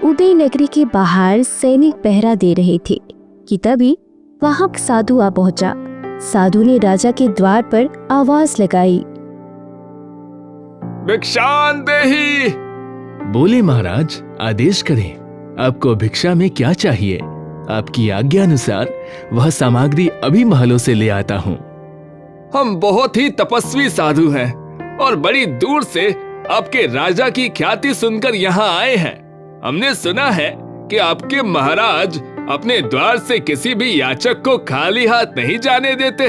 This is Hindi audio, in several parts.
उदय नगरी के बाहर सैनिक पहरा दे रहे थे कि तभी वहां साधु आ पहुंचा। साधु ने राजा के द्वार पर आवाज लगाई, भिक्षान देहि। बोले महाराज, आदेश करें, आपको भिक्षा में क्या चाहिए? आपकी आज्ञा अनुसार वह सामग्री अभी महलों से ले आता हूँ। हम बहुत ही तपस्वी साधु हैं और बड़ी दूर से आपके राजा की ख्याति सुनकर यहाँ आए हैं। हमने सुना है कि आपके महाराज अपने द्वार से किसी भी याचक को खाली हाथ नहीं जाने देते।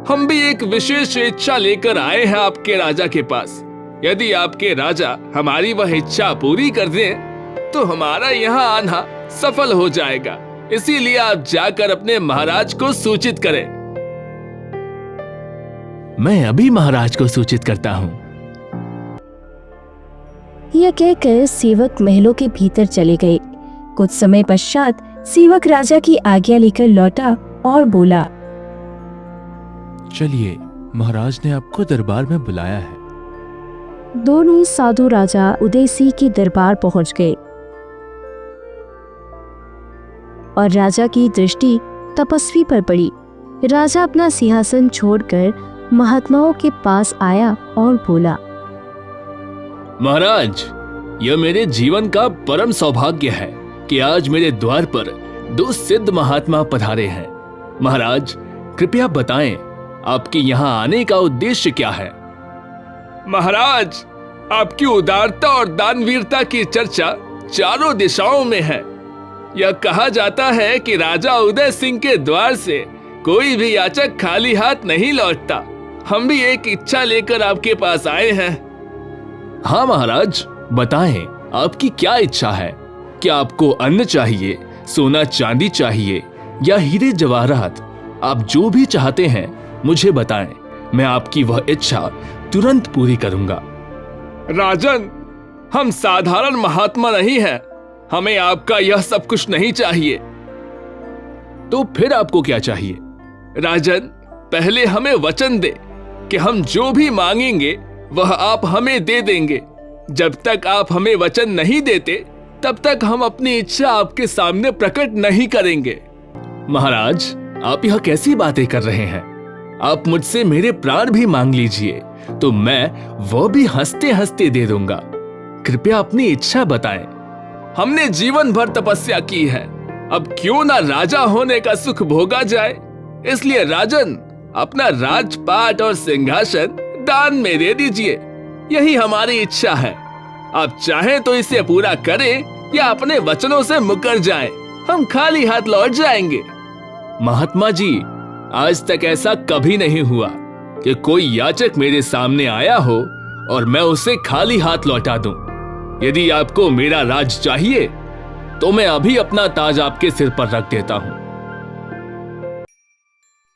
हम भी एक विशेष इच्छा लेकर आए हैं आपके राजा के पास। यदि आपके राजा हमारी वह इच्छा पूरी कर दें तो हमारा यहाँ आना सफल हो जाएगा। इसीलिए आप जाकर अपने महाराज को सूचित करें। मैं अभी महाराज को सूचित करता हूँ। यह कहकर सेवक महलों के भीतर चले गए। कुछ समय पश्चात सेवक राजा की आज्ञा लेकर लौटा और बोला, चलिए, महाराज ने आपको दरबार में बुलाया है। दोनों साधु राजा उदय सिंह के दरबार पहुंच गए और राजा की दृष्टि तपस्वी पर पड़ी। राजा अपना सिंहासन छोड़कर महात्माओं के पास आया और बोला, महाराज, यह मेरे जीवन का परम सौभाग्य है कि आज मेरे द्वार पर दो सिद्ध महात्मा पधारे हैं। महाराज, कृपया बताएं, आपके यहाँ आने का उद्देश्य क्या है? महाराज, आपकी उदारता और दानवीरता की चर्चा चारों दिशाओं में है। यह कहा जाता है कि राजा उदय सिंह के द्वार से कोई भी याचक खाली हाथ नहीं लौटता। हम भी एक इच्छा लेकर आपके पास आए हैं। हाँ महाराज, बताएं, आपकी क्या इच्छा है? क्या आपको अन्न चाहिए, सोना चांदी चाहिए या हीरे जवाहरात? आप जो भी चाहते हैं मुझे बताएं, मैं आपकी वह इच्छा तुरंत पूरी करूंगा। राजन, हम साधारण महात्मा नहीं हैं। हमें आपका यह सब कुछ नहीं चाहिए। तो फिर आपको क्या चाहिए? राजन, पहले हमें वचन दे कि हम जो भी मांगेंगे वह आप हमें दे देंगे। जब तक आप हमें वचन नहीं देते तब तक हम अपनी इच्छा आपके सामने प्रकट नहीं करेंगे। महाराज, आप यह कैसी बातें कर रहे हैं? आप मुझसे मेरे प्राण भी मांग लीजिए तो मैं वह भी हंसते हंसते दे दूंगा। कृपया अपनी इच्छा बताएं। हमने जीवन भर तपस्या की है, अब क्यों ना राजा होने का सुख भोगा जाए। इसलिए राजन, अपना राजपाट और सिंहासन दान में दे दीजिए। यही हमारी इच्छा है। आप चाहें तो इसे पूरा करें या अपने वचनों से मुकर जाएं। हम खाली हाथ लौट जाएंगे। महात्मा जी, आज तक ऐसा कभी नहीं हुआ कि कोई याचक मेरे सामने आया हो और मैं उसे खाली हाथ लौटा दूं। यदि आपको मेरा राज चाहिए तो मैं अभी अपना ताज आपके सिर पर रख देता हूं।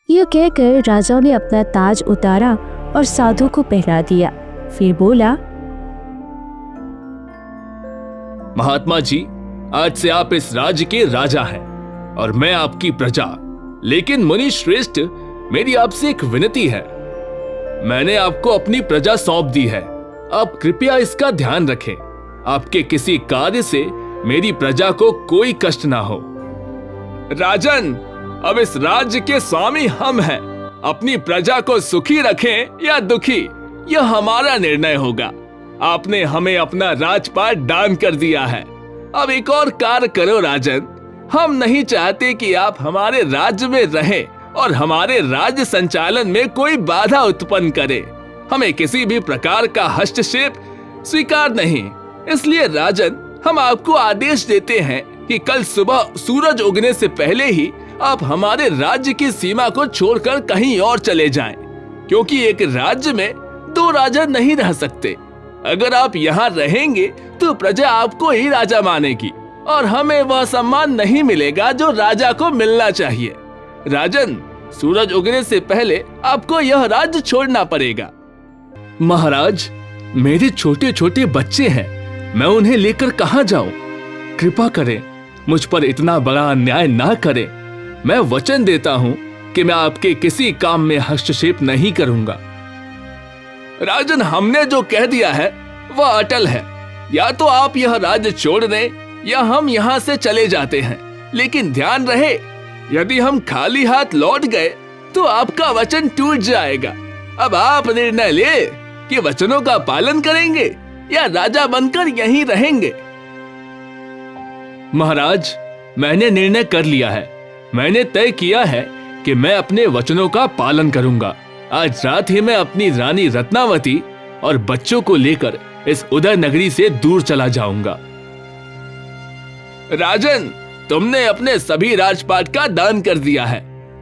यह कहकर राजा ने अपना ताज उतारा और साधु को पहना दिया। फिर बोला, महात्मा जी, आज से आप इस राज्य के राजा हैं और मैं आपकी प्रजा। लेकिन मुनि श्रेष्ठ, मेरी आपसे एक विनती है। मैंने आपको अपनी प्रजा सौंप दी है। आप कृपया इसका ध्यान रखें। आपके किसी कार्य से मेरी प्रजा को कोई कष्ट ना हो। राजन, अब इस राज्य के स्वामी हम हैं। अपनी प्रजा को सुखी रखें या दुखी, यह हमारा निर्णय होगा। आपने हमें अपना राजपाट दान कर दिया है। अब एक और कार्य करो राजन। हम नहीं चाहते कि आप हमारे राज्य में रहें और हमारे राज्य संचालन में कोई बाधा उत्पन्न करे। हमें किसी भी प्रकार का हस्तक्षेप स्वीकार नहीं। इसलिए राजन, हम आपको आदेश देते हैं कि कल सुबह सूरज उगने से पहले ही आप हमारे राज्य की सीमा को छोड़कर कहीं और चले जाएं, क्योंकि एक राज्य में दो राजा नहीं रह सकते। अगर आप यहाँ रहेंगे तो प्रजा आपको ही राजा मानेगी और हमें वह सम्मान नहीं मिलेगा जो राजा को मिलना चाहिए। राजन, सूरज उगने से पहले आपको यह राज्य छोड़ना पड़ेगा। महाराज, मेरे छोटे छोटे बच्चे हैं, मैं उन्हें लेकर कहां जाऊं? कृपा करें, मुझ पर इतना बड़ा अन्याय ना करें। मैं वचन देता हूं कि मैं आपके किसी काम में हस्तक्षेप नहीं करूंगा। राजन, हमने जो कह दिया है वह अटल है। या तो आप यह राज्य छोड़ दें या हम यहाँ से चले जाते हैं, लेकिन ध्यान रहे यदि हम खाली हाथ लौट गए तो आपका वचन टूट जाएगा। अब आप निर्णय ले कि वचनों का पालन करेंगे या राजा बनकर यहीं रहेंगे। महाराज, मैंने निर्णय कर लिया है। मैंने तय किया है कि मैं अपने वचनों का पालन करूंगा। आज रात ही मैं अपनी रानी रत्नावती और बच्चों को लेकर इस उदय नगरी से दूर चला जाऊंगा। राजन, तुमने अपने सभी राजपाट का दान कर दिया है।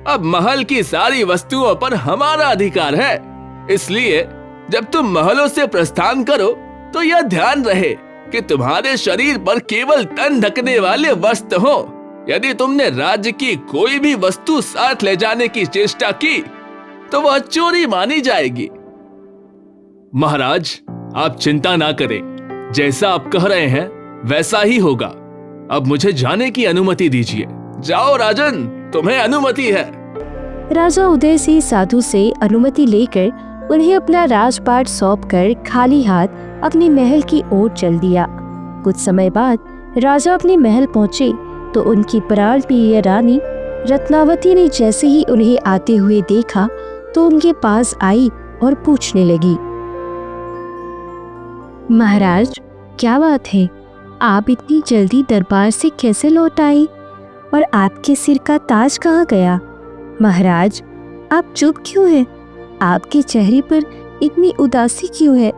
अब महल की सारी वस्तुओं पर हमारा अधिकार है। इसलिए जब तुम महलों से प्रस्थान करो तो यह ध्यान रहे कि तुम्हारे शरीर पर केवल तन ढकने वाले वस्त्र हो। यदि तुमने राज्य की कोई भी वस्तु साथ ले जाने की चेष्टा की तो वह चोरी मानी जाएगी। महाराज, आप चिंता ना करें। जैसा आप कह रहे हैं वैसा ही होगा। अब मुझे जाने की अनुमति दीजिए। जाओ राजन, तुम्हें अनुमति है। राजा उदय सिंह साधु से अनुमति लेकर उन्हें अपना राजपाट सौंपकर खाली हाथ अपने महल की ओर चल दिया। कुछ समय बाद राजा अपने महल पहुंचे तो उनकी प्राण प्रिय रानी रत्नावती ने जैसे ही उन्हें आते हुए देखा तो उनके पास आई और पूछने लगी, महाराज, क्या बात है? आप इतनी जल्दी दरबार से कैसे लौट आई और आपके सिर का ताज कहाँ गया? महाराज, आप चुप क्यों हैं? आपके चेहरे पर इतनी उदासी क्यों है?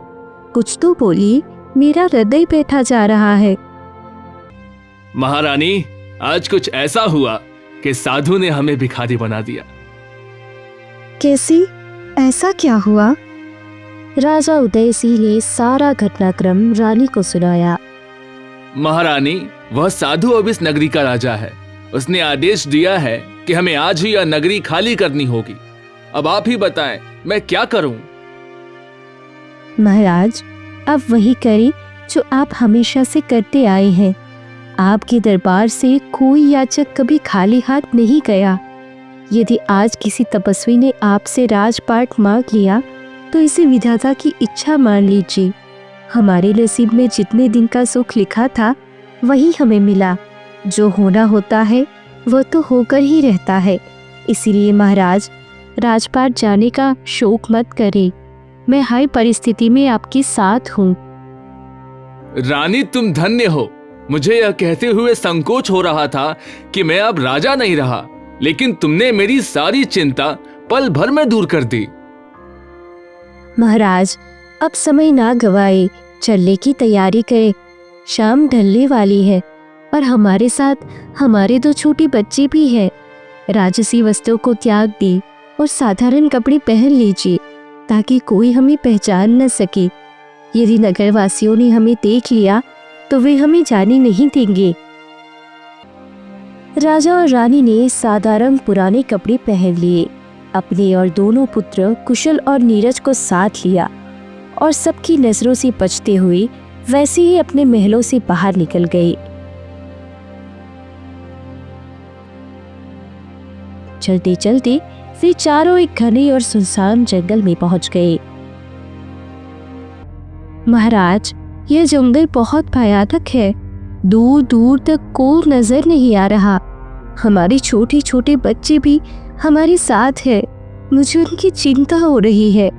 कुछ तो बोलिए, मेरा हृदय बैठा जा रहा है। महारानी, आज कुछ ऐसा हुआ कि साधु ने हमें भिखारी बना दिया। कैसे? ऐसा क्या हुआ? राजा उदय सिंह ने सारा घटनाक्रम रानी को सुनाया। महारानी, वह साधु अब इस नगरी का राजा है। उसने आदेश दिया है कि हमें आज ही यह नगरी खाली करनी होगी। अब आप ही बताएं, मैं क्या करूं? महाराज, आप वही करें जो आप हमेशा से करते आए हैं। आपके दरबार से कोई याचक कभी खाली हाथ नहीं गया। यदि आज किसी तपस्वी ने आपसे राजपाट मांग लिया तो इसे विधाता की इच्छा मान लीजिए। हमारे नसीब में जितने दिन का सुख लिखा था वही हमें मिला। जो होना होता है वह तो होकर ही रहता है। इसीलिए महाराज, राजपाट जाने का शोक मत करें। मैं हर परिस्थिति में आपके साथ हूँ। रानी, तुम धन्य हो। मुझे यह कहते हुए संकोच हो रहा था कि मैं अब राजा नहीं रहा, लेकिन तुमने मेरी सारी चिंता पल भर में दूर कर दी। महाराज, अब समय ना गवाए, चलने की तैयारी करें। शाम ढलने वाली है और हमारे साथ हमारे 2 छोटे बच्चे भी हैं। राजसी वस्त्रों को त्याग दी और साधारण कपड़े पहन लीजिए ताकि कोई हमें पहचान न सके। यदि नगरवासियों ने हमें देख लिया तो वे हमें जाने नहीं देंगे। राजा और रानी ने साधारण पुराने कपड़े पहन लिए। अपने और दोनों पुत्र कुशल और नीरज को साथ लिया और सबकी नजरों से बचते हुए वैसे ही अपने महलों से बाहर निकल गए। चलते चलते वे चारों एक घने और सुनसान जंगल में पहुंच गए। महाराज, यह जंगल बहुत भयानक है। दूर दूर तक कोई नजर नहीं आ रहा। हमारे छोटे छोटे बच्चे भी हमारे साथ है। मुझे उनकी चिंता हो रही है।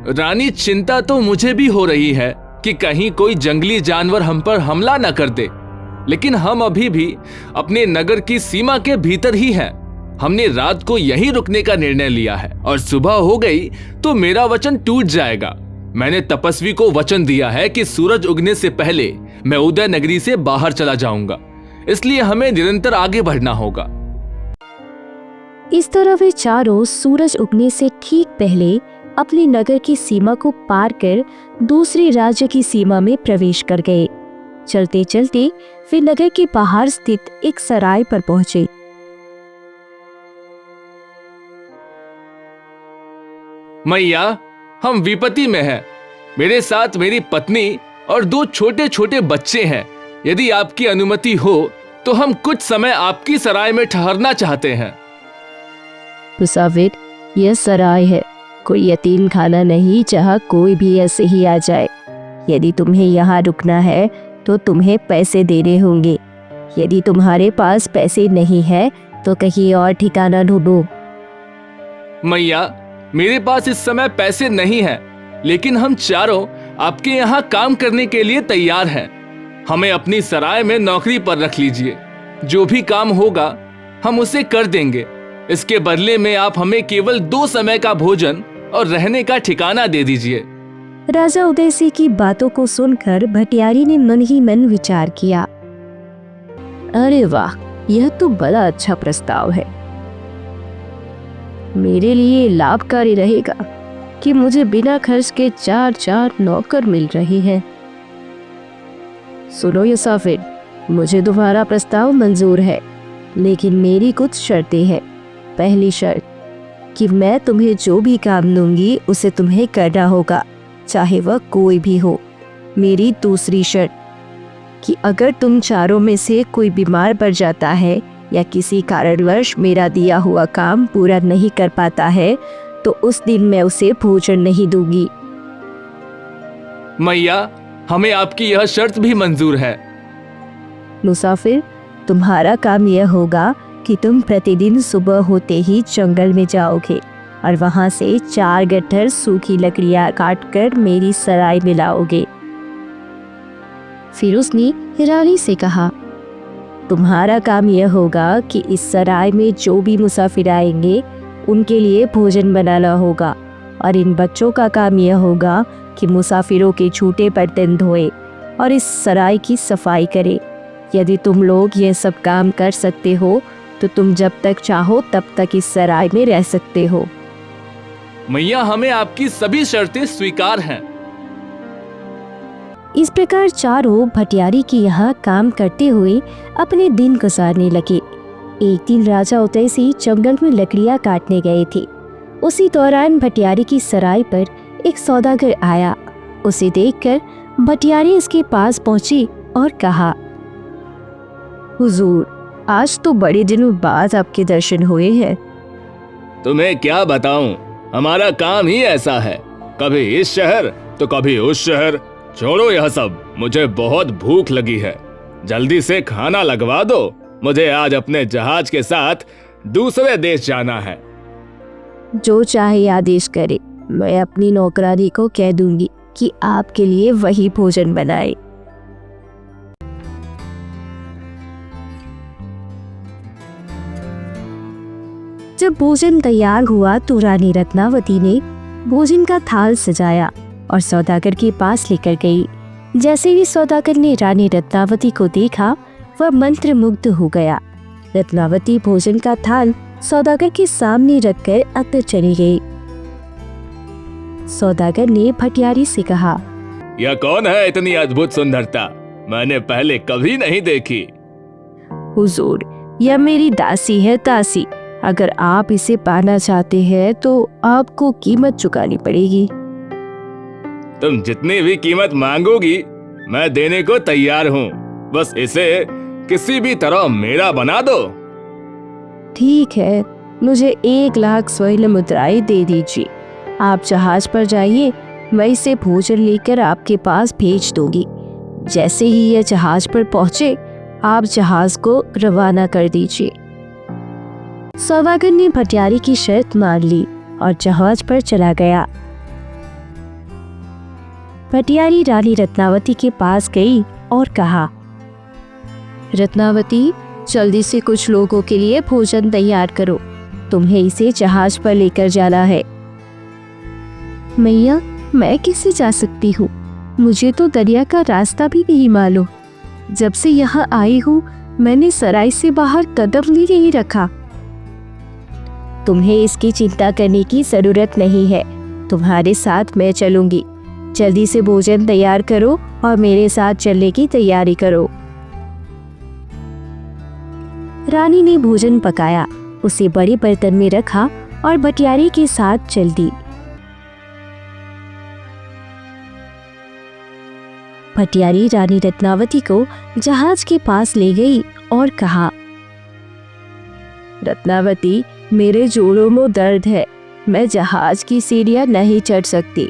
रानी, चिंता तो मुझे भी हो रही है कि कहीं कोई जंगली जानवर हम पर हमला न कर दे। लेकिन हम अभी भी अपने नगर की सीमा के भीतर ही हैं। हमने रात को यहीं रुकने का निर्णय लिया है और सुबह हो गई तो मेरा वचन टूट जाएगा। मैंने तपस्वी को वचन दिया है कि सूरज उगने से पहले मैं उदय नगरी से बाहर चला जाऊंगा। इसलिए हमें निरंतर आगे बढ़ना होगा। इस तरह वे चारों सूरज उगने से ठीक पहले अपने नगर की सीमा को पार कर दूसरे राज्य की सीमा में प्रवेश कर गए। चलते चलते वे नगर के बाहर स्थित एक सराय पर पहुंचे। मैया, हम विपत्ति में हैं। मेरे साथ मेरी पत्नी और 2 छोटे छोटे बच्चे हैं। यदि आपकी अनुमति हो तो हम कुछ समय आपकी सराय में ठहरना चाहते हैं। मुसाफिर, यह सराय है, कोई यतीम खाना नहीं जहाँ कोई भी ऐसे ही आ जाए। यदि तुम्हें यहाँ रुकना है तो तुम्हें पैसे देने होंगे। यदि तुम्हारे पास पैसे नहीं है तो कहीं और ठिकाना ढूंढो। मैया, मेरे पास इस समय पैसे नहीं है, लेकिन हम चारों आपके यहाँ काम करने के लिए तैयार हैं। हमें अपनी सराय में नौकरी पर रख लीजिए। जो भी काम होगा हम उसे कर देंगे। इसके बदले में आप हमें केवल 2 समय का भोजन और रहने का ठिकाना दे दीजिए। राजा उदय सिंह की बातों को सुनकर भटियारी ने मन ही मन विचार किया। अरे वाह, यह तो बड़ा अच्छा प्रस्ताव है। मेरे लिए लाभकारी रहेगा कि मुझे बिना खर्च के 4 नौकर मिल रहे हैं। सुनो मुसाफिर, मुझे तुम्हारा प्रस्ताव मंजूर है, लेकिन मेरी कुछ शर्तें हैं। पहली शर्त कि मैं तुम्हें जो भी काम दूंगी उसे तुम्हें करना होगा, चाहे वह कोई भी हो। मेरी दूसरी शर्त कि अगर तुम चारों में से कोई बीमार पड़ जाता है या किसी कारणवश मेरा दिया हुआ काम पूरा नहीं कर पाता है तो उस दिन मैं उसे भोजन नहीं दूंगी। मैया, हमें आपकी यह शर्त भी मंजूर है। मुसाफिर, तुम्हारा काम यह होगा कि तुम प्रतिदिन सुबह होते ही जंगल में जाओगे और वहां से 4 गट्ठर सूखी लकड़ियां काटकर मेरी सराय में लाओगे। फिर उसने रानी से कहा, तुम्हारा काम यह होगा कि इस सराय में जो भी मुसाफिर आएंगे उनके लिए भोजन बनाना होगा, और इन बच्चों का काम यह होगा कि मुसाफिरों के छूटे बर्तन धोए और इस सराय की सफाई करे। यदि तुम लोग ये सब काम कर सकते हो तो तुम जब तक चाहो तब तक इस सराय में रह सकते हो। मैया, हमें आपकी सभी शर्तें स्वीकार हैं। इस प्रकार चारों भटियारी के यहाँ काम करते हुए अपने दिन गुजारने लगे। एक दिन राजा उदय सिंह जंगल में लकड़ियाँ काटने गए थे। उसी दौरान भटियारी की सराय पर एक सौदागर आया। उसे देखकर भटियारी इसके पास पहुंची और कहा, हुजूर, आज तो बड़े दिनों बाद आपके दर्शन हुए हैं। तुम्हें क्या बताऊं, हमारा काम ही ऐसा है, कभी इस शहर तो कभी उस शहर। छोड़ो यह सब, मुझे बहुत भूख लगी है। जल्दी से खाना लगवा दो, मुझे आज अपने जहाज के साथ दूसरे देश जाना है। जो चाहे आदेश करे, मैं अपनी नौकरानी को कह दूंगी कि आपके लिए वही भोजन बनाए। जब भोजन तैयार हुआ तो रानी रत्नावती ने भोजन का थाल सजाया और सौदागर के पास लेकर गई। जैसे ही सौदागर ने रानी रत्नावती को देखा, वह मंत्रमुग्ध हो गया। रत्नावती भोजन का थाल सौदागर के सामने रखकर अंदर चली गई। सौदागर ने भटियारी से कहा, यह कौन है इतनी अद्भुत सुंदरता, मैंने पहले कभी नहीं देखी। हुजूर, यह मेरी दासी है दासी। अगर आप इसे पाना चाहते हैं तो आपको कीमत चुकानी पड़ेगी। तुम जितनी भी कीमत मांगोगी मैं देने को तैयार हूँ, बस इसे किसी भी तरह मेरा बना दो। ठीक है, मुझे 1 लाख स्वर्ण मुद्राएं दे दीजिए। आप जहाज पर जाइए, मैं इसे भोजन लेकर आपके पास भेज दूंगी। जैसे ही यह जहाज पर पहुंचे, आप जहाज को रवाना कर दीजिए। सौदागर ने भटियारी की शर्त मान ली और जहाज पर चला गया। भटियारी रानी रत्नावती के पास गई और कहा, रत्नावती, जल्दी से कुछ लोगों के लिए भोजन तैयार करो, तुम्हें इसे जहाज पर लेकर जाना है। मैया, मैं कैसे जा सकती हूँ? मुझे तो दरिया का रास्ता भी नहीं मालूम। जब से यहाँ आई हूँ मैंने सराय से बाहर कदम भी नहीं रखा। तुम्हें इसकी चिंता करने की जरूरत नहीं है, तुम्हारे साथ मैं चलूंगी। जल्दी से भोजन तैयार करो और मेरे साथ चलने की तैयारी करो। रानी ने भोजन पकाया, उसे बड़े बर्तन में रखा और भटियारी के साथ चल दी। भटियारी रानी रत्नावती को जहाज के पास ले गई और कहा, रत्नावती, मेरे जोड़ों में दर्द है, मैं जहाज की सीढ़ियां नहीं चढ़ सकती।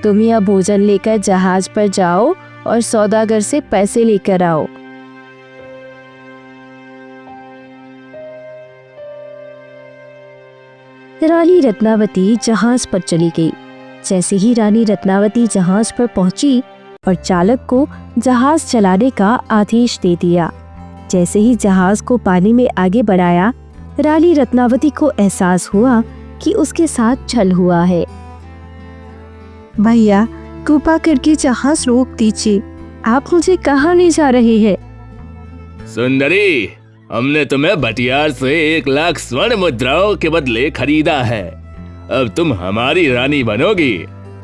तुम यह भोजन लेकर जहाज पर जाओ और सौदागर से पैसे लेकर आओ। रानी रत्नावती जहाज पर चली गई। जैसे ही रानी रत्नावती जहाज पर पहुंची और चालक को जहाज चलाने का आदेश दे दिया। जैसे ही जहाज को पानी में आगे बढ़ाया, रानी रत्नावती को एहसास हुआ कि उसके साथ छल हुआ है। भैया, कृपा करके जहाज रोक दीजिए, आप मुझे कहाँ ले जा रहे हैं? सुंदरी, हमने तुम्हें भटियार से 1,00,000 स्वर्ण मुद्राओं के बदले खरीदा है। अब तुम हमारी रानी बनोगी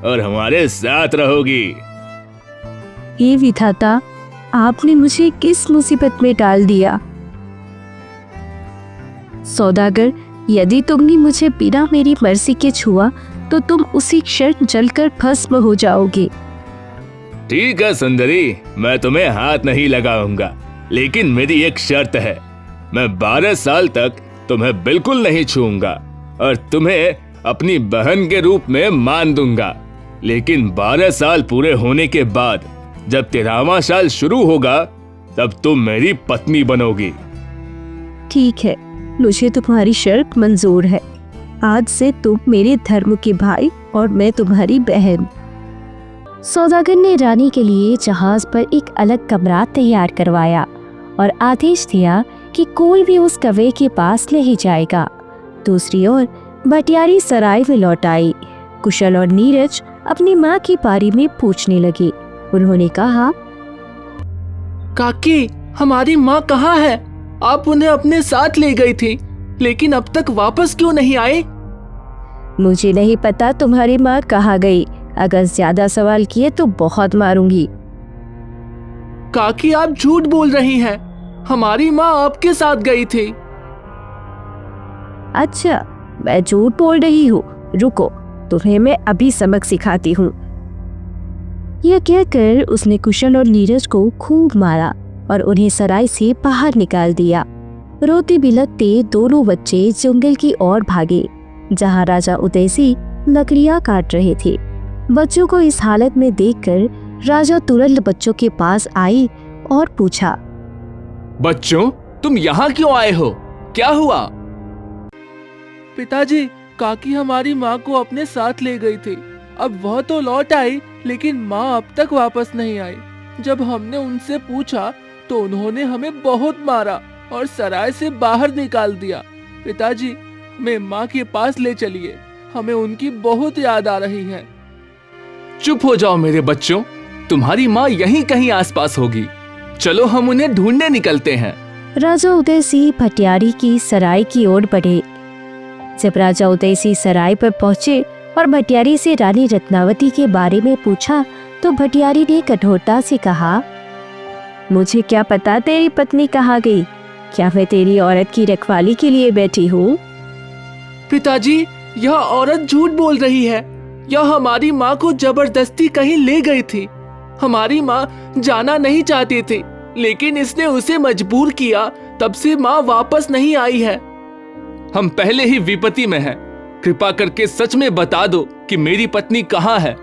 और हमारे साथ रहोगी। हे विधाता, आपने मुझे किस मुसीबत में डाल दिया? सौदागर, यदि तुमने मुझे बिना मेरी मर्जी के छुआ तो तुम उसी क्षण जलकर भस्म हो जाओगे। ठीक है सुंदरी, मैं तुम्हें हाथ नहीं लगाऊंगा, लेकिन मेरी एक शर्त है। मैं 12 साल तक तुम्हें बिल्कुल नहीं छूऊंगा और तुम्हें अपनी बहन के रूप में मान दूंगा। लेकिन 12 साल पूरे होने के बाद जब 13वां साल शुरू होगा, तब तुम मेरी पत्नी बनोगी। ठीक है, मुझे तुम्हारी शर्त मंजूर है। आज से तुम मेरे धर्म के भाई और मैं तुम्हारी बहन। सौदागर ने रानी के लिए जहाज पर एक अलग कमरा तैयार करवाया और आदेश दिया कि कोई भी उस कौवे के पास नहीं जाएगा। दूसरी ओर भटियारी सराय में लौट आई। कुशल और नीरज अपनी माँ की बारे में पूछने लगे। उन्होंने कहा, काकी, हमारी माँ कहाँ है? आप उन्हें अपने साथ ले गई थी, लेकिन अब तक वापस क्यों नहीं आए? मुझे नहीं पता तुम्हारी माँ कहाँ गई। अगर ज्यादा सवाल किए तो बहुत मारूंगी। काकी, आप झूठ बोल रही हैं। हमारी माँ आपके साथ गई थी। अच्छा, मैं झूठ बोल रही हूँ। रुको, तुम्हें मैं अभी सबक सिखाती हूँ। यह कहकर उसने कुशल और नीरज को खूब मारा और उन्हें सराय से बाहर निकाल दिया। रोते बिलखते दोनों बच्चे जंगल की ओर भागे, जहाँ राजा उदयसिंह लकड़ियाँ काट रहे थे। बच्चों को इस हालत में देखकर राजा तुरंत बच्चों के पास आई और पूछा, बच्चों, तुम यहाँ क्यों आए हो? क्या हुआ? पिताजी, काकी हमारी माँ को अपने साथ ले गई थी। अब वह तो लौट आई, लेकिन माँ अब तक वापस नहीं आई। जब हमने उनसे पूछा तो उन्होंने हमें बहुत मारा और सराय से बाहर निकाल दिया। पिताजी, हमें माँ के पास ले चलिए, हमें उनकी बहुत याद आ रही है। चुप हो जाओ मेरे बच्चों, तुम्हारी माँ यहीं कहीं आसपास होगी। चलो हम उन्हें ढूंढने निकलते हैं। राजा उदयसिंह भटियारी की सराय की ओर बढ़े। जब राजा उदयसिंह सराय पर पहुंचे और भटियारी से रानी रत्नावती के बारे में पूछा तो भटियारी ने कठोरता से कहा, मुझे क्या पता तेरी पत्नी कहाँ गई? क्या मैं तेरी औरत की रखवाली के लिए बैठी हूँ? पिताजी, यह औरत झूठ बोल रही है। यह हमारी माँ को जबरदस्ती कहीं ले गई थी। हमारी माँ जाना नहीं चाहती थी, लेकिन इसने उसे मजबूर किया। तब से माँ वापस नहीं आई है। हम पहले ही विपत्ति में हैं। कृपा करके सच में बता दो कि मेरी पत्नी कहाँ है।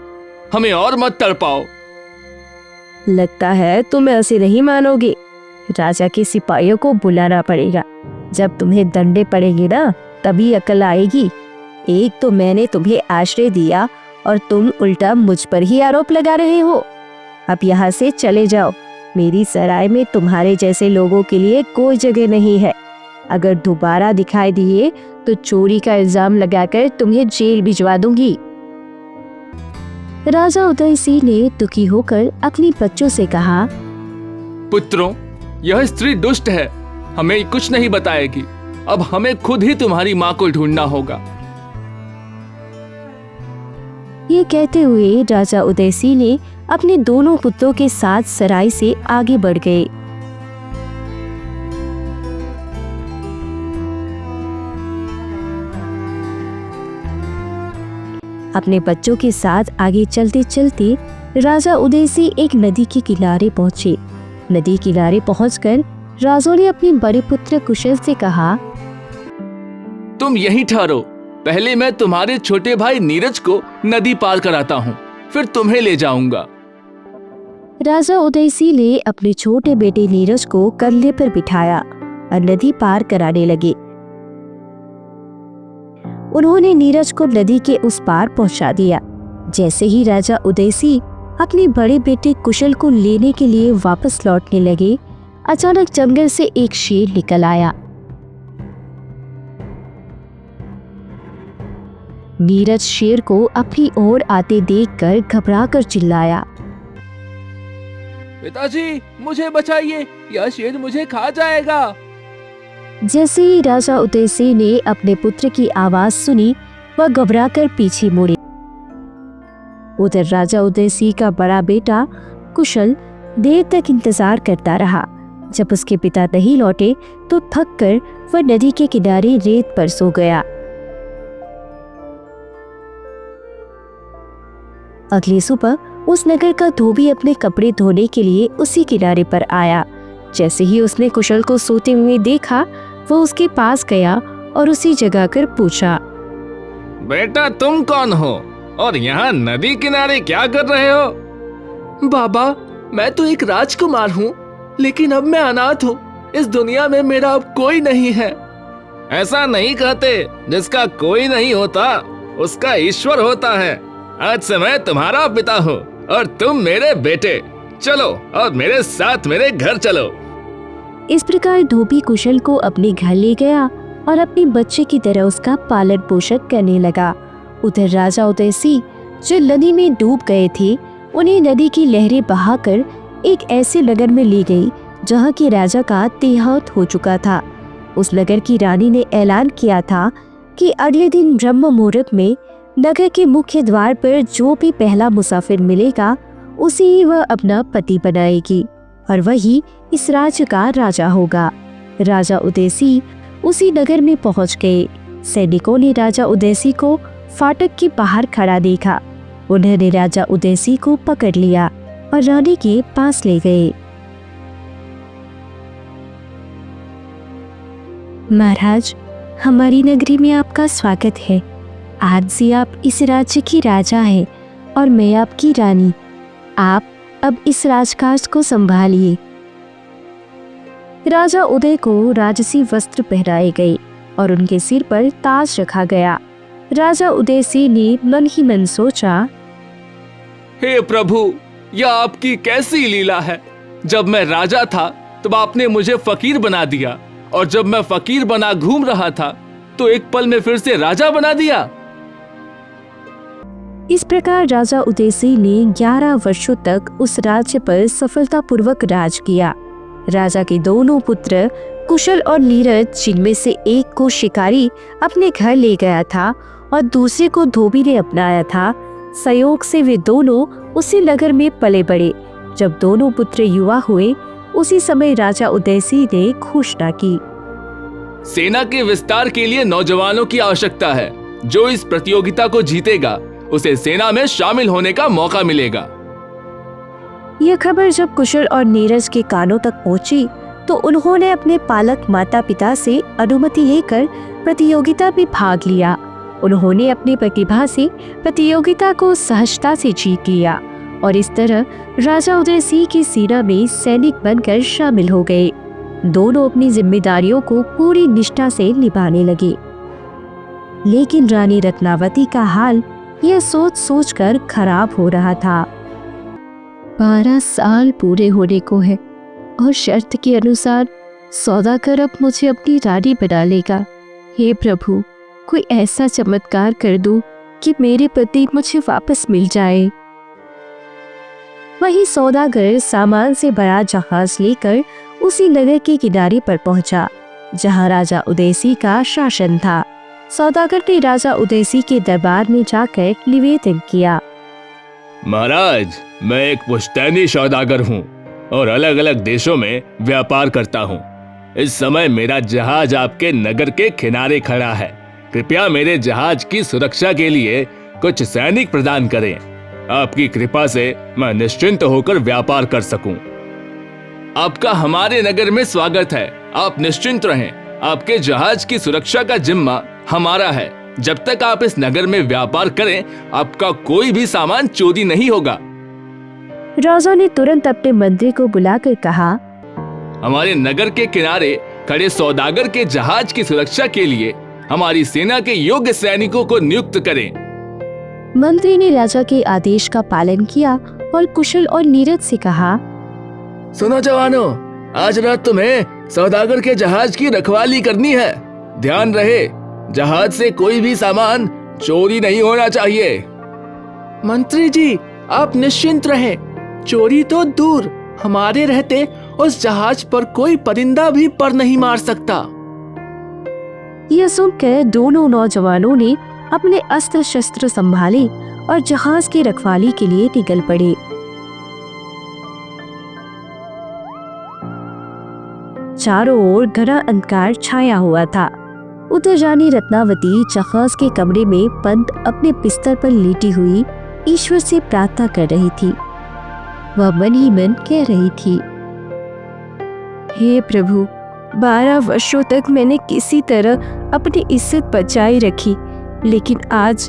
हमें और मत तड़पाओ। लगता है तुम ऐसे नहीं मानोगे। राजा के सिपाहियों को बुलाना पड़ेगा। जब तुम्हें डंडे पड़ेंगे ना, तभी अकल आएगी। एक तो मैंने तुम्हें आश्रय दिया और तुम उल्टा मुझ पर ही आरोप लगा रहे हो। अब यहाँ से चले जाओ। मेरी सराय में तुम्हारे जैसे लोगों के लिए कोई जगह नहीं है। अगर दोबारा दिखाई दिए तो चोरी का इल्जाम लगाकर तुम्हें जेल भिजवा दूंगी। राजा उदयसिंह ने दुखी होकर अपने बच्चों से कहा, पुत्रों, यह स्त्री दुष्ट है, हमें कुछ नहीं बताएगी। अब हमें खुद ही तुम्हारी माँ को ढूंढना होगा। ये कहते हुए राजा उदयसिंह ने अपने दोनों पुत्रों के साथ सराय से आगे बढ़ गए। अपने बच्चों के साथ आगे चलते चलते राजा उदयसिंह एक नदी के किनारे पहुंचे। नदी किनारे पहुंचकर राजा ने अपने बड़े पुत्र कुशल से कहा, तुम यहीं ठहरो। पहले मैं तुम्हारे छोटे भाई नीरज को नदी पार कराता हूँ, फिर तुम्हें ले जाऊंगा। राजा उदयसिंह ने अपने छोटे बेटे नीरज को कंधे पर बिठाया और नदी पार कराने लगे। उन्होंने नीरज को नदी के उस पार पहुंचा दिया। जैसे ही राजा उदयसिंह अपने बड़े बेटे कुशल को लेने के लिए वापस लौटने लगे, अचानक जंगल से एक शेर निकल आया। नीरज शेर को अपनी ओर आते देखकर घबराकर चिल्लाया, पिताजी मुझे बचाइए, यह शेर मुझे खा जाएगा। जैसे ही राजा उदयसिंह ने अपने पुत्र की आवाज सुनी, वह घबराकर पीछे मुड़े। उधर राजा उदयसिंह का बड़ा बेटा कुशल देर तक इंतजार करता रहा। जब उसके पिता नहीं लौटे तो थककर वह नदी के किनारे रेत पर सो गया। अगली सुबह उस नगर का धोबी अपने कपड़े धोने के लिए उसी किनारे पर आया। जैसे ही उसने कुशल को सोते हुए देखा, वो उसके पास गया और उसी जगह कर पूछा, बेटा तुम कौन हो और यहाँ नदी किनारे क्या कर रहे हो? बाबा मैं तो एक राजकुमार हूँ, लेकिन अब मैं अनाथ हूँ। इस दुनिया में मेरा अब कोई नहीं है। ऐसा नहीं कहते, जिसका कोई नहीं होता उसका ईश्वर होता है। आज से मैं तुम्हारा पिता हूँ और तुम मेरे बेटे। चलो और मेरे साथ मेरे घर चलो। इस प्रकार धोबी कुशल को अपने घर ले गया और अपने बच्चे की तरह उसका पालन पोषण करने लगा। उधर राजा उदयसिंह जो नदी में डूब गए थे, उन्हें नदी की लहरें बहाकर एक ऐसे नगर में ले गई जहाँ के राजा का देहांत हो चुका था। उस नगर की रानी ने ऐलान किया था कि अगले दिन ब्रह्म मुहूर्त में नगर के मुख्य द्वार पर जो भी पहला मुसाफिर मिलेगा, उसे ही वह अपना पति बनाएगी और वही इस राज्य का राजा होगा। राजा उदयसिंह उसी नगर में पहुंच गए। सैनिकों ने राजा उदयसिंह को फाटक के बाहर खड़ा देखा। उन्होंने राजा उदयसिंह को पकड़ लिया और रानी के पास ले गए। महाराज, हमारी नगरी में आपका स्वागत है। आज से आप इस राज्य की राजा हैं और मैं आपकी रानी। आप अब इस राजकाज को संभालिए। राजा उदय को राजसी वस्त्र पहनाए गए और उनके सिर पर ताज रखा गया। राजा उदय सिंह ने मन ही मन सोचा, हे प्रभु, यह आपकी कैसी लीला है। जब मैं राजा था तब आपने मुझे फकीर बना दिया, और जब मैं फकीर बना घूम रहा था तो एक पल में फिर से राजा बना दिया। इस प्रकार राजा उदय सिंह ने 11 वर्षों तक उस राज्य पर सफलतापूर्वक राज किया। राजा के दोनों पुत्र कुशल और नीरज, जिनमें से एक को शिकारी अपने घर ले गया था और दूसरे को धोबी ने अपनाया था, संयोग से वे दोनों उसी नगर में पले बढ़े। जब दोनों पुत्र युवा हुए, उसी समय राजा उदय सिंह ने घोषणा की, सेना के विस्तार के लिए नौजवानों की आवश्यकता है। जो इस प्रतियोगिता को जीतेगा उसे सेना में शामिल होने का मौका मिलेगा। यह खबर जब कुशल और नीरज के कानों तक पहुंची तो उन्होंने अपने पालक माता पिता से अनुमति लेकर प्रतियोगिता में भाग लिया। उन्होंने अपनी प्रतिभा से प्रतियोगिता को सहजता से जीत लिया और इस तरह राजा उदय सिंह की सेना में सैनिक बनकर शामिल हो गए। दोनों अपनी जिम्मेदारियों को पूरी निष्ठा से निभाने लगे। लेकिन रानी रत्नावती का हाल यह सोच सोच कर खराब हो रहा था। 12 साल पूरे होने को है और शर्त के अनुसार सौदागर अब मुझे अपनी रानी बना लेगा। हे प्रभु, कोई ऐसा चमत्कार कर दो कि मेरे पति मुझे वापस मिल जाए। वही सौदागर सामान से भरा जहाज लेकर उसी नगर के किनारे पर पहुंचा जहां राजा उदय सिंह का शासन था। सौदागर ने राजा उदय सिंह के दरबार में जाकर निवेदन किया, महाराज, मैं एक पुश्तैनी सौदागर हूँ और अलग अलग देशों में व्यापार करता हूँ। इस समय मेरा जहाज आपके नगर के किनारे खड़ा है। कृपया मेरे जहाज की सुरक्षा के लिए कुछ सैनिक प्रदान करें। आपकी कृपा से मैं निश्चिंत होकर व्यापार कर सकूं। आपका हमारे नगर में स्वागत है। आप निश्चिंत रहें। आपके जहाज की सुरक्षा का जिम्मा हमारा है। जब तक आप इस नगर में व्यापार करें, आपका कोई भी सामान चोरी नहीं होगा। राजा ने तुरंत अपने मंत्री को बुलाकर कहा, हमारे नगर के किनारे खड़े सौदागर के जहाज की सुरक्षा के लिए हमारी सेना के योग्य सैनिकों को नियुक्त करें। मंत्री ने राजा के आदेश का पालन किया और कुशल और नीरज से कहा, सुनो जवानों, आज रात तुम्हें सौदागर के जहाज की रखवाली करनी है। ध्यान रहे, जहाज से कोई भी सामान चोरी नहीं होना चाहिए। मंत्री जी, आप निश्चिंत रहें, चोरी तो दूर, हमारे रहते उस जहाज पर कोई परिंदा भी पर नहीं मार सकता। यह सुनकर दोनों नौजवानों ने अपने अस्त्र शस्त्र संभाले और जहाज की रखवाली के लिए निकल पड़े। चारों ओर घना अंधकार छाया हुआ था। उधर रानी रत्नावती जहाज के कमरे में बंद अपने बिस्तर पर लेटी हुई ईश्वर से प्रार्थना कर रही थी। वह मन ही मन कह रही थी, हे प्रभु, 12 वर्षों तक मैंने किसी तरह अपनी इज्जत बचाए रखी, लेकिन आज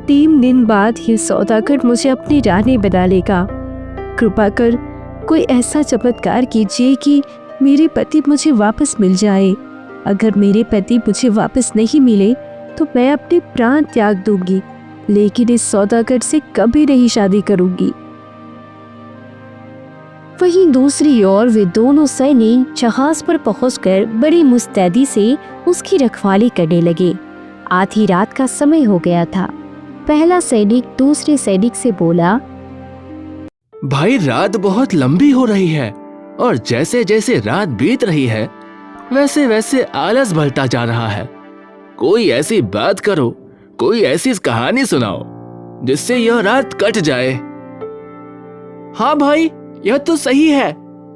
3 दिन बाद ये सौदागर मुझे अपनी रानी बना लेगा। कृपा कर कोई ऐसा चमत्कार कीजिए कि मेरे पति मुझे वापस मिल जाए। अगर मेरे पति मुझे वापस नहीं मिले तो मैं अपने प्राण त्याग दूंगी, लेकिन इस सौदागर से कभी नहीं शादी करूंगी। वहीं दूसरी ओर वे दोनों सैनिक जहाज पर पहुंचकर बड़ी मुस्तैदी से उसकी रखवाली करने लगे। आधी रात का समय हो गया था। पहला सैनिक दूसरे सैनिक से बोला, भाई, रात बहुत लंबी हो रही है और जैसे जैसे रात बीत रही है वैसे वैसे आलस बढ़ता जा रहा है। कोई ऐसी बात करो, कोई ऐसी कहानी सुनाओ जिससे यह रात कट जाए। हाँ भाई, यह तो सही है।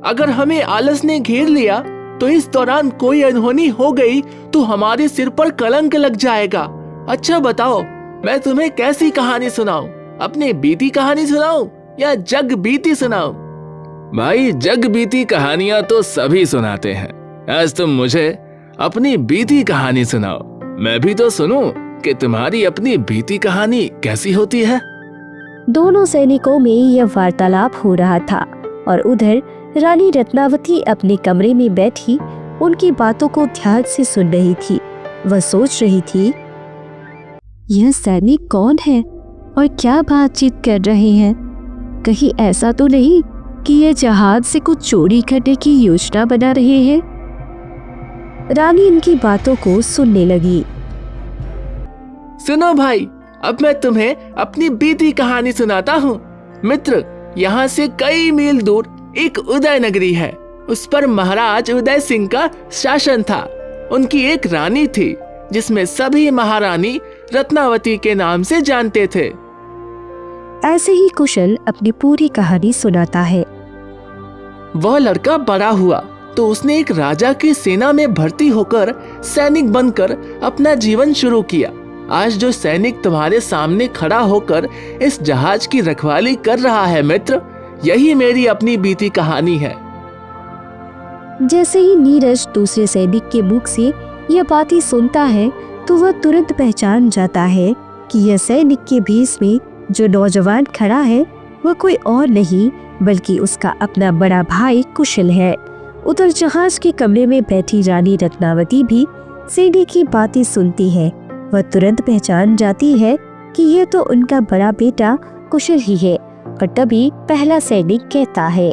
अगर हमें आलस ने घेर लिया तो इस दौरान कोई अनहोनी हो गई तो हमारे सिर पर कलंक लग जाएगा। अच्छा बताओ, मैं तुम्हें कैसी कहानी सुनाऊं? अपनी बीती कहानी सुनाऊं या जग बीती सुनाऊं? भाई, जग बीती कहानियां तो सभी सुनाते हैं। आज तुम मुझे अपनी बीती कहानी सुनाओ, मैं भी तो सुनूं कि तुम्हारी अपनी बीती कहानी कैसी होती है। दोनों सैनिकों में यह वार्तालाप हो रहा था और उधर रानी रत्नावती अपने कमरे में बैठी उनकी बातों को ध्यान से सुन रही थी। वह सोच रही थी, यह सैनिक कौन है और क्या बातचीत कर रहे हैं? कहीं ऐसा तो नहीं कि यह जहाज से कुछ चोरी करने की योजना बना रहे हैं? रानी इनकी बातों को सुनने लगी। सुनो भाई, अब मैं तुम्हें अपनी बीती कहानी सुनाता हूँ। मित्र, यहाँ से कई मील दूर एक उदय नगरी है। उस पर महाराज उदय सिंह का शासन था। उनकी एक रानी थी जिसमें सभी महारानी रत्नावती के नाम से जानते थे। ऐसे ही कुशल अपनी पूरी कहानी सुनाता है। वह लड़का बड़ा हुआ तो उसने एक राजा की सेना में भर्ती होकर सैनिक बनकर अपना जीवन शुरू किया। आज जो सैनिक तुम्हारे सामने खड़ा होकर इस जहाज की रखवाली कर रहा है मित्र, यही मेरी अपनी बीती कहानी है। जैसे ही नीरज दूसरे सैनिक के मुख से यह बातें सुनता है तो वह तुरंत पहचान जाता है कि यह सैनिक के बीच में जो नौजवान खड़ा है वह कोई और नहीं बल्कि उसका अपना बड़ा भाई कुशल है। उधर जहाज के कमरे में बैठी रानी रत्नावती भी सैनिक की बातें सुनती है। वह तुरंत पहचान जाती है कि यह तो उनका बड़ा बेटा कुशल ही है। और तभी पहला सैनिक कहता है,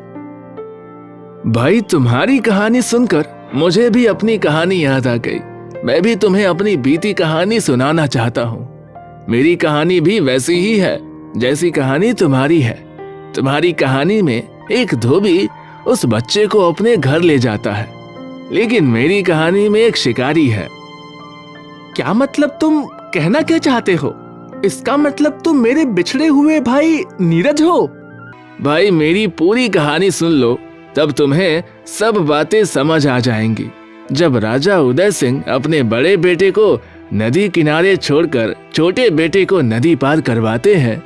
भाई, तुम्हारी कहानी सुनकर मुझे भी अपनी कहानी याद आ गई। मैं भी तुम्हें अपनी बीती कहानी सुनाना चाहता हूँ। मेरी कहानी भी वैसी ही है जैसी कहानी तुम्हारी है। तुम्हारी कहानी में एक धोबी उस बच्चे को अपने घर ले जाता है, लेकिन मेरी कहानी में एक शिकारी है। क्या मतलब? तुम कहना क्या चाहते हो? इसका मतलब तुम मेरे बिछड़े हुए भाई नीरज हो? भाई, मेरी पूरी कहानी सुन लो, तब तुम्हें सब बातें समझ आ जाएंगी। जब राजा उदय सिंह अपने बड़े बेटे को नदी किनारे छोड़कर छोटे बेटे को नदी पार करवाते हैं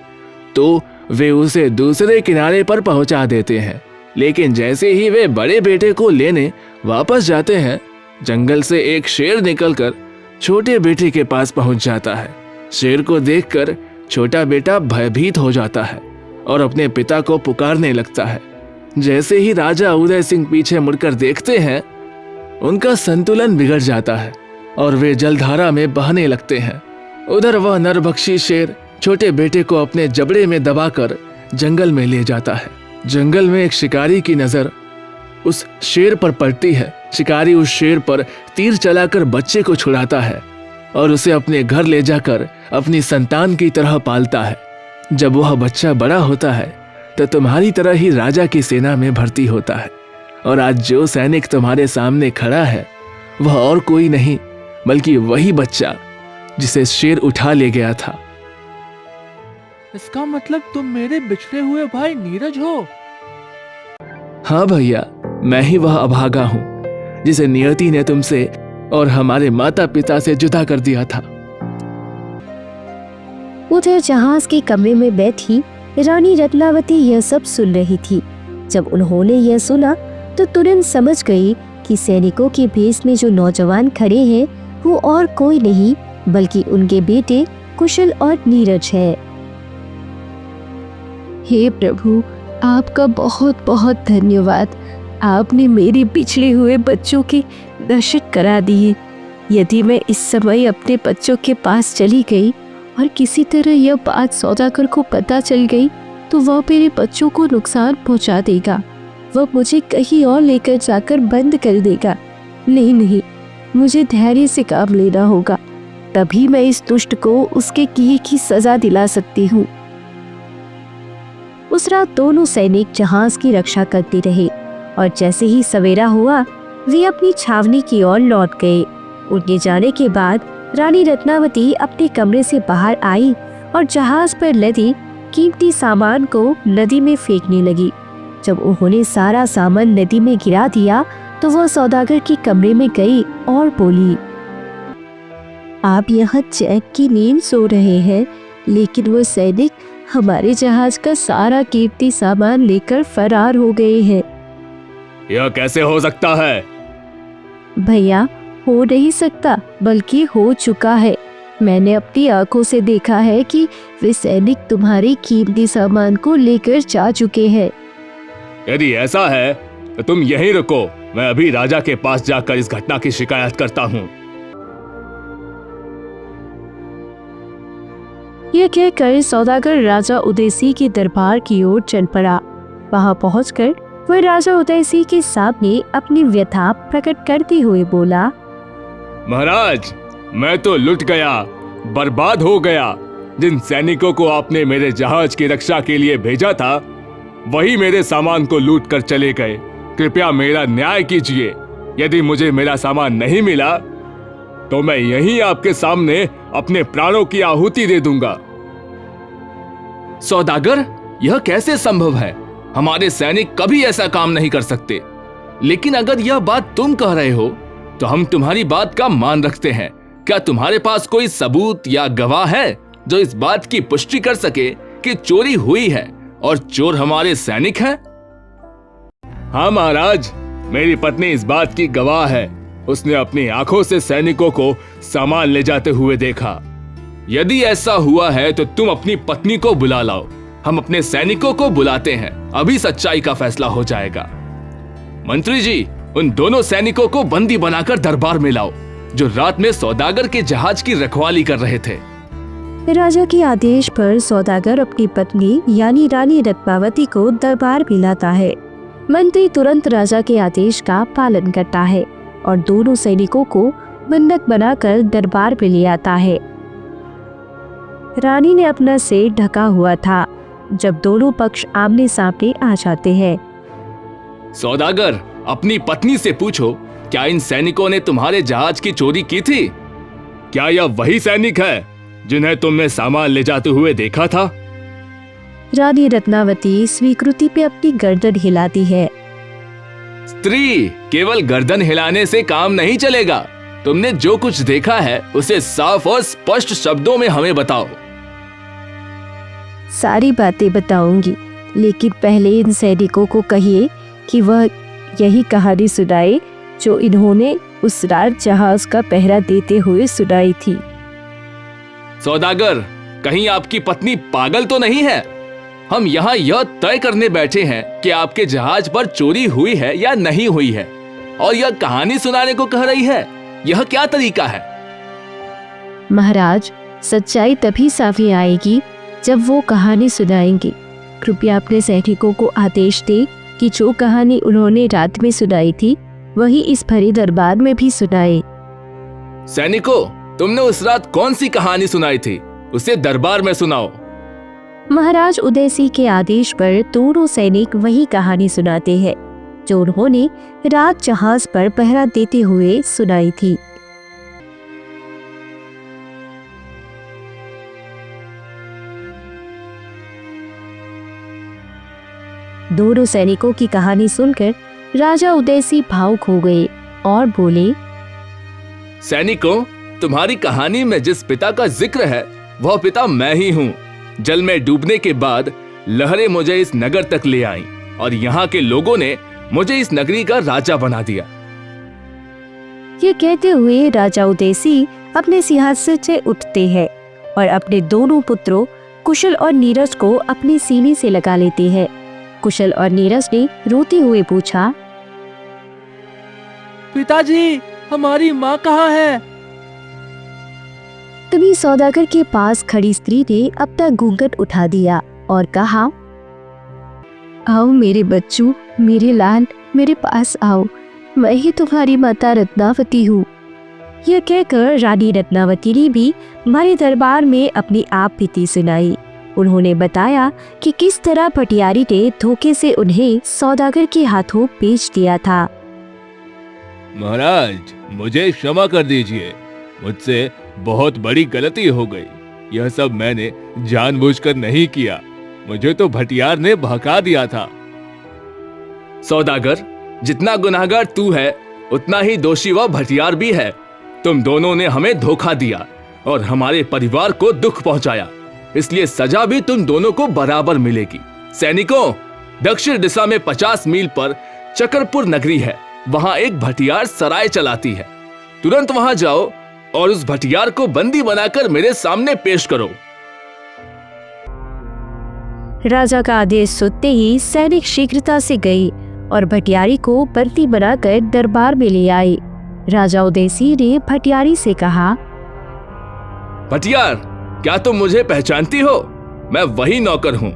तो वे उसे दूसरे किनारे पर पहुंचा देते हैं। लेकिन जैसे ही वे बड़े बेटे को लेने वापस जाते हैं, जंगल से एक शेर निकलकर छोटे बेटे के पास पहुंच जाता है। शेर को देखकर छोटा बेटा भयभीत हो जाता है और अपने पिता को पुकारने लगता है। जैसे ही राजा उदय सिंह पीछे मुड़कर देखते हैं, उनका संतुलन बिगड़ जाता है और वे जलधारा में बहने लगते हैं। उधर वह नरभक्षी शेर छोटे बेटे को अपने जबड़े में दबाकर जंगल में ले जाता है। जंगल में एक शिकारी की नजर उस शेर पर पड़ती है। शिकारी उस शेर पर तीर चलाकर बच्चे को छुड़ाता है और उसे अपने घर ले जाकर अपनी संतान की तरह पालता है। जब वह बच्चा बड़ा होता है तो तुम्हारी तरह ही राजा की सेना में भर्ती होता है, और आज जो सैनिक तुम्हारे सामने खड़ा है वह और कोई नहीं बल्कि वही बच्चा जिसे शेर उठा ले गया था। इसका मतलब तुम मेरे बिछड़े हुए भाई नीरज हो? हाँ भैया, मैं ही वह अभागा हूँ जिसे नियति ने तुमसे और हमारे माता पिता से जुदा कर दिया था। उधर जहाज के कमरे में बैठी रानी रत्नावती यह सब सुन रही थी। जब उन्होंने यह सुना तो तुरंत समझ गई कि सैनिकों के भेष में जो नौजवान खड़े हैं वो और कोई नहीं बल्कि उनके बेटे कुशल और नीरज है। हे प्रभु, आपका बहुत बहुत धन्यवाद। आपने मेरे पिछड़े हुए बच्चों के दर्शन करा दिए। यदि मैं इस समय अपने बच्चों के पास चली गई और किसी तरह यह बात सौदागर को पता चल गई तो वह मेरे बच्चों को नुकसान पहुंचा देगा। वह मुझे कहीं और लेकर जाकर बंद कर देगा। नहीं, मुझे धैर्य से काम लेना होगा, तभी मैं इस दुष्ट को उसके किए की सजा दिला सकती हूँ। उस रात दोनों सैनिक जहाज की रक्षा करते रहे और जैसे ही सवेरा हुआ वे अपनी छावनी की ओर लौट गए। उनके जाने के बाद रानी रत्नावती अपने कमरे से बाहर आई और जहाज पर लदी कीमती सामान को नदी में फेंकने लगी। जब उन्होंने सारा सामान नदी में गिरा दिया तो वह सौदागर के कमरे में गई और बोली, आप यहाँ चैन की नींद सो रहे हैं, लेकिन वो सैनिक हमारे जहाज का सारा कीमती सामान लेकर फरार हो गए हैं। यह कैसे हो सकता है? भैया, हो नहीं सकता बल्कि हो चुका है। मैंने अपनी आंखों से देखा है कि वे सैनिक तुम्हारे कीमती सामान को लेकर जा चुके हैं। यदि ऐसा है तो तुम यहीं रुको, मैं अभी राजा के पास जाकर इस घटना की शिकायत करता हूँ। यह कहकर सौदागर राजा उदय सिंह के दरबार की ओर चल पड़ा। वहां पहुंचकर वह राजा उदय सिंह के सामने अपनी व्यथा प्रकट करते हुए बोला, महाराज, मैं तो लुट गया, बर्बाद हो गया। जिन सैनिकों को आपने मेरे जहाज की रक्षा के लिए भेजा था वही मेरे सामान को लूट कर चले गए। कृपया मेरा न्याय कीजिए। यदि मुझे मेरा सामान नहीं मिला तो मैं यहीं आपके सामने अपने प्राणों की आहुति दे दूंगा। सौदागर, यह कैसे संभव है? हमारे सैनिक कभी ऐसा काम नहीं कर सकते। लेकिन अगर यह बात तुम कह रहे हो तो हम तुम्हारी बात का मान रखते हैं। क्या तुम्हारे पास कोई सबूत या गवाह है जो इस बात की पुष्टि कर सके कि चोरी हुई है और चोर हमारे सैनिक हैं? हाँ महाराज, मेरी पत्नी इस बात की गवाह है। उसने अपनी आंखों से सैनिकों को सामान ले जाते हुए देखा। यदि ऐसा हुआ है तो तुम अपनी पत्नी को बुला लाओ। हम अपने सैनिकों को बुलाते हैं, अभी सच्चाई का फैसला हो जाएगा। मंत्री जी, उन दोनों सैनिकों को बंदी बनाकर दरबार में लाओ जो रात में सौदागर के जहाज की रखवाली कर रहे थे। राजा के आदेश पर सौदागर अपनी पत्नी यानी रानी रत्नावती को दरबार में लाता है। मंत्री तुरंत राजा के आदेश का पालन करता है और दोनों सैनिकों को बंधक बनाकर दरबार में ले आता है। रानी ने अपना सिर ढका हुआ था। जब दोनों पक्ष आमने सामने आ जाते हैं, सौदागर, अपनी पत्नी से पूछो, क्या इन सैनिकों ने तुम्हारे जहाज की चोरी की थी? क्या यह वही सैनिक है जिन्हें तुमने सामान ले जाते हुए देखा था? रानी रत्नावती स्वीकृति पे अपनी गर्दन हिलाती है। स्त्री, केवल गर्दन हिलाने से काम नहीं चलेगा। तुमने जो कुछ देखा है उसे साफ और स्पष्ट शब्दों में हमें बताओ। सारी बातें बताऊंगी, लेकिन पहले इन सैनिकों को कहिए कि वह यही कहानी सुनाए जो इन्होंने उस रात जहाज का पहरा देते हुए सुनाई थी। सौदागर, कहीं आपकी पत्नी पागल तो नहीं है? हम यहाँ यह तय करने बैठे हैं कि आपके जहाज पर चोरी हुई है या नहीं हुई है, और यह कहानी सुनाने को कह रही है। यह क्या तरीका है? महाराज, सच्चाई तभी सामने आएगी जब वो कहानी सुनाएंगे। कृपया अपने सैनिकों को आदेश दे कि जो कहानी उन्होंने रात में सुनाई थी वही इस भरे दरबार में भी सुनाए। सैनिकों, तुमने उस रात कौन सी कहानी सुनाई थी? उसे दरबार में सुनाओ। महाराज उदय सिंह के आदेश पर दोनों सैनिक वही कहानी सुनाते हैं जो उन्होंने रात जहाज पर पहरा देते हुए सुनाई थी। दोनों सैनिकों की कहानी सुनकर राजा उदय सिंह भावुक हो गए और बोले, सैनिकों, तुम्हारी कहानी में जिस पिता का जिक्र है वह पिता मैं ही हूँ। जल में डूबने के बाद लहरें मुझे इस नगर तक ले आईं और यहाँ के लोगों ने मुझे इस नगरी का राजा बना दिया। ये कहते हुए राजा उदय सिंह अपने सिंहासन से उठते हैं और अपने दोनों पुत्रों कुशल और नीरज को अपने सीने से लगा लेते हैं। कुशल और नीरज ने रोते हुए पूछा, पिताजी, हमारी माँ कहाँ है? तभी सौदागर के पास खड़ी स्त्री ने अपना घूंघट उठा दिया और कहा, आओ मेरे बच्चों, मेरे लाल, मेरे पास आओ, मैं ही तुम्हारी माता रत्नावती हूँ। यह कहकर रानी रत्नावती ने भी हमारे दरबार में अपनी आप बीती सुनाई। उन्होंने बताया कि किस तरह भटियारी ने धोखे से उन्हें सौदागर के हाथों बेच दिया था। महाराज, मुझे क्षमा कर दीजिए, मुझसे बहुत बड़ी गलती हो गई। यह सब मैंने जानबूझकर नहीं किया, मुझे तो भटियार ने भगा दिया था। सौदागर, जितना गुनाहगार तू है उतना ही दोषी वह भटियार भी है। तुम दोनों ने हमें धोखा दिया और हमारे परिवार को दुख पहुंचाया, इसलिए सजा भी तुम दोनों को बराबर मिलेगी। सैनिकों, दक्षिण दिशा में 50 मील पर चकरपुर नगरी है, वहां एक भटियार सराय चलाती है। तुरंत वहां जाओ और उस भटियार को बंदी बनाकर मेरे सामने पेश करो। राजा का आदेश सुनते ही सैनिक शीघ्रता से गए और भटियारी को बंदी बनाकर दरबार में ले आए। राजा उदय सिंह ने भटियारी से कहा, भटियार, क्या तुम मुझे पहचानती हो? मैं वही नौकर हूँ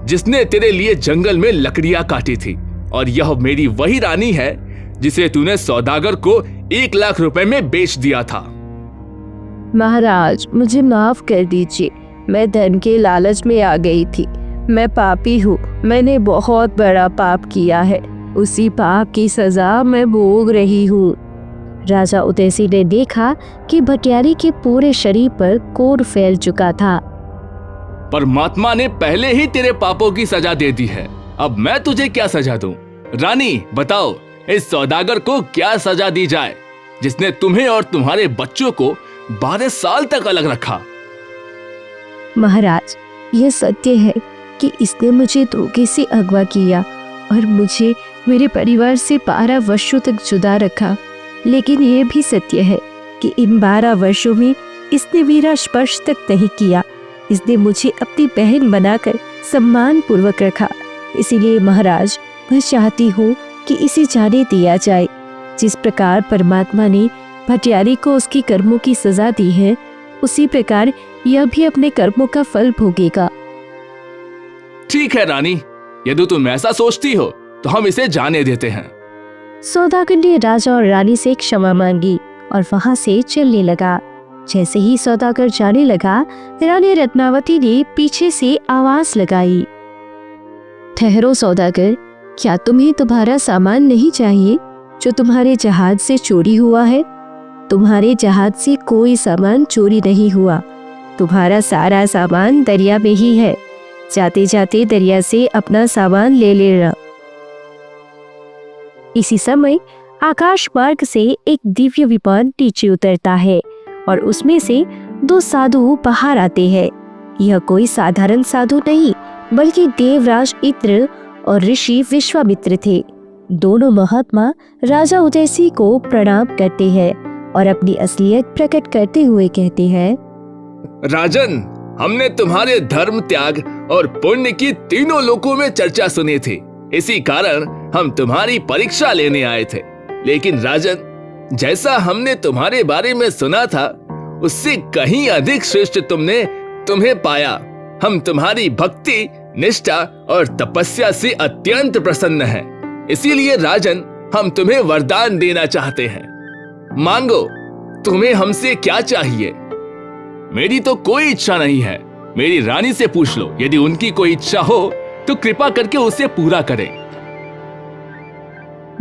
जिसने तेरे लिए जंगल में लकड़ियां काटी थी, और यह मेरी वही रानी है जिसे तूने सौदागर को 1 लाख रुपए में बेच दिया था। महाराज, मुझे माफ कर दीजिए, मैं धन के लालच में आ गई थी। मैं पापी हूँ, मैंने बहुत बड़ा पाप किया है, उसी पाप की सजा मैं भोग रही हूँ। राजा उदय सिंह ने देखा कि भटियारी के पूरे शरीर पर कोढ़ फैल चुका था। परमात्मा ने पहले ही तेरे पापों की सजा दे दी है, अब मैं तुझे क्या सजा दूं? रानी, बताओ, इस सौदागर को क्या सजा दी जाए जिसने तुम्हें और तुम्हारे बच्चों को 12 साल तक अलग रखा? महाराज, यह सत्य है कि इसने मुझे धोखे से अगवा किया और मुझे मेरे परिवार से 12 वर्षों तक जुदा रखा। लेकिन यह भी सत्य है कि इन 12 वर्षों में इसने मेरा स्पर्श तक नहीं किया। इसने मुझे अपनी बहन बनाकर सम्मान पूर्वक रखा। इसीलिए महाराज, मैं चाहती हूँ कि इसे जाने दिया जाए। जिस प्रकार परमात्मा ने भटियारी को उसकी कर्मों की सजा दी है, उसी प्रकार यह भी अपने कर्मों का फल भोगेगा। ठीक है रानी, यदि तुम ऐसा सोचती हो तो हम इसे जाने देते हैं। सौदागर ने राजा और रानी से क्षमा मांगी और वहां से चलने लगा। जैसे ही सौदागर जाने लगा, रानी रत्नावती ने पीछे से आवाज लगाई, ठहरो सौदागर, क्या तुम्हें तुम्हारा सामान नहीं चाहिए जो तुम्हारे जहाज से चोरी हुआ है? तुम्हारे जहाज से कोई सामान चोरी नहीं हुआ, तुम्हारा सारा सामान दरिया में ही है। जाते जाते दरिया से अपना सामान ले लेना। इसी समय आकाश मार्ग से एक दिव्य विमान नीचे उतरता है और उसमें से 2 साधु बाहर आते हैं। यह कोई साधारण साधु नहीं, बल्कि देवराज इंद्र और ऋषि विश्वामित्र थे। दोनों महात्मा राजा उदय सिंह को प्रणाम करते हैं और अपनी असलियत प्रकट करते हुए कहते हैं, राजन, हमने तुम्हारे धर्म त्याग और पुण्य की तीनों लोकों में चर्चा सुनी थी। इसी कारण हम तुम्हारी परीक्षा लेने आए थे। लेकिन राजन, जैसा हमने तुम्हारे बारे में सुना था उससे कहीं अधिक श्रेष्ठ तुम्हें पाया। हम तुम्हारी भक्ति, निष्ठा और तपस्या से अत्यंत प्रसन्न हैं। इसीलिए राजन, हम तुम्हें वरदान देना चाहते हैं। मांगो, तुम्हें हमसे क्या चाहिए? मेरी तो कोई इच्छा नहीं है। मेरी रानी से पूछ लो, यदि उनकी कोई इच्छा हो तो कृपा करके उसे पूरा करें।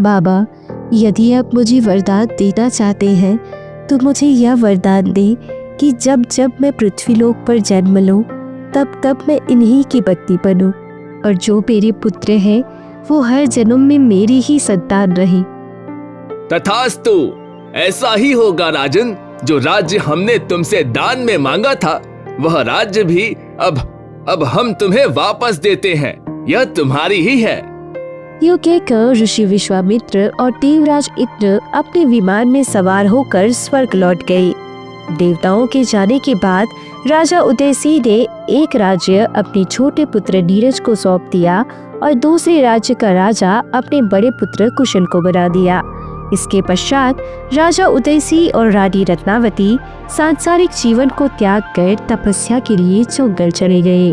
बाबा, यदि आप मुझे वरदान देना चाहते हैं तो मुझे यह वरदान दें कि जब जब मैं पृथ्वीलोक पर जन्म लूं तब तब मैं इन्हीं की भक्ति बनूं, और जो मेरे पुत्र हैं वो हर जन्म में मेरी ही संतान रहे। तथास्तु, ऐसा ही होगा राजन। जो राज्य हमने तुमसे दान में मांगा था वह राज्य भी अब हम तुम्हें वापस देते हैं। यह तुम्हारी ही है। यूं कहकर ऋषि विश्वामित्र और देवराज इंद्र अपने विमान में सवार होकर स्वर्ग लौट गए। देवताओं के जाने के बाद राजा उदयसिंह ने एक राज्य अपने छोटे पुत्र नीरज को सौंप दिया और दूसरे राज्य का राजा अपने बड़े पुत्र कुशन को बना दिया। इसके पश्चात राजा उदयसिंह और रानी रत्नावती सांसारिक जीवन को त्याग कर तपस्या के लिए जंगल चले गए।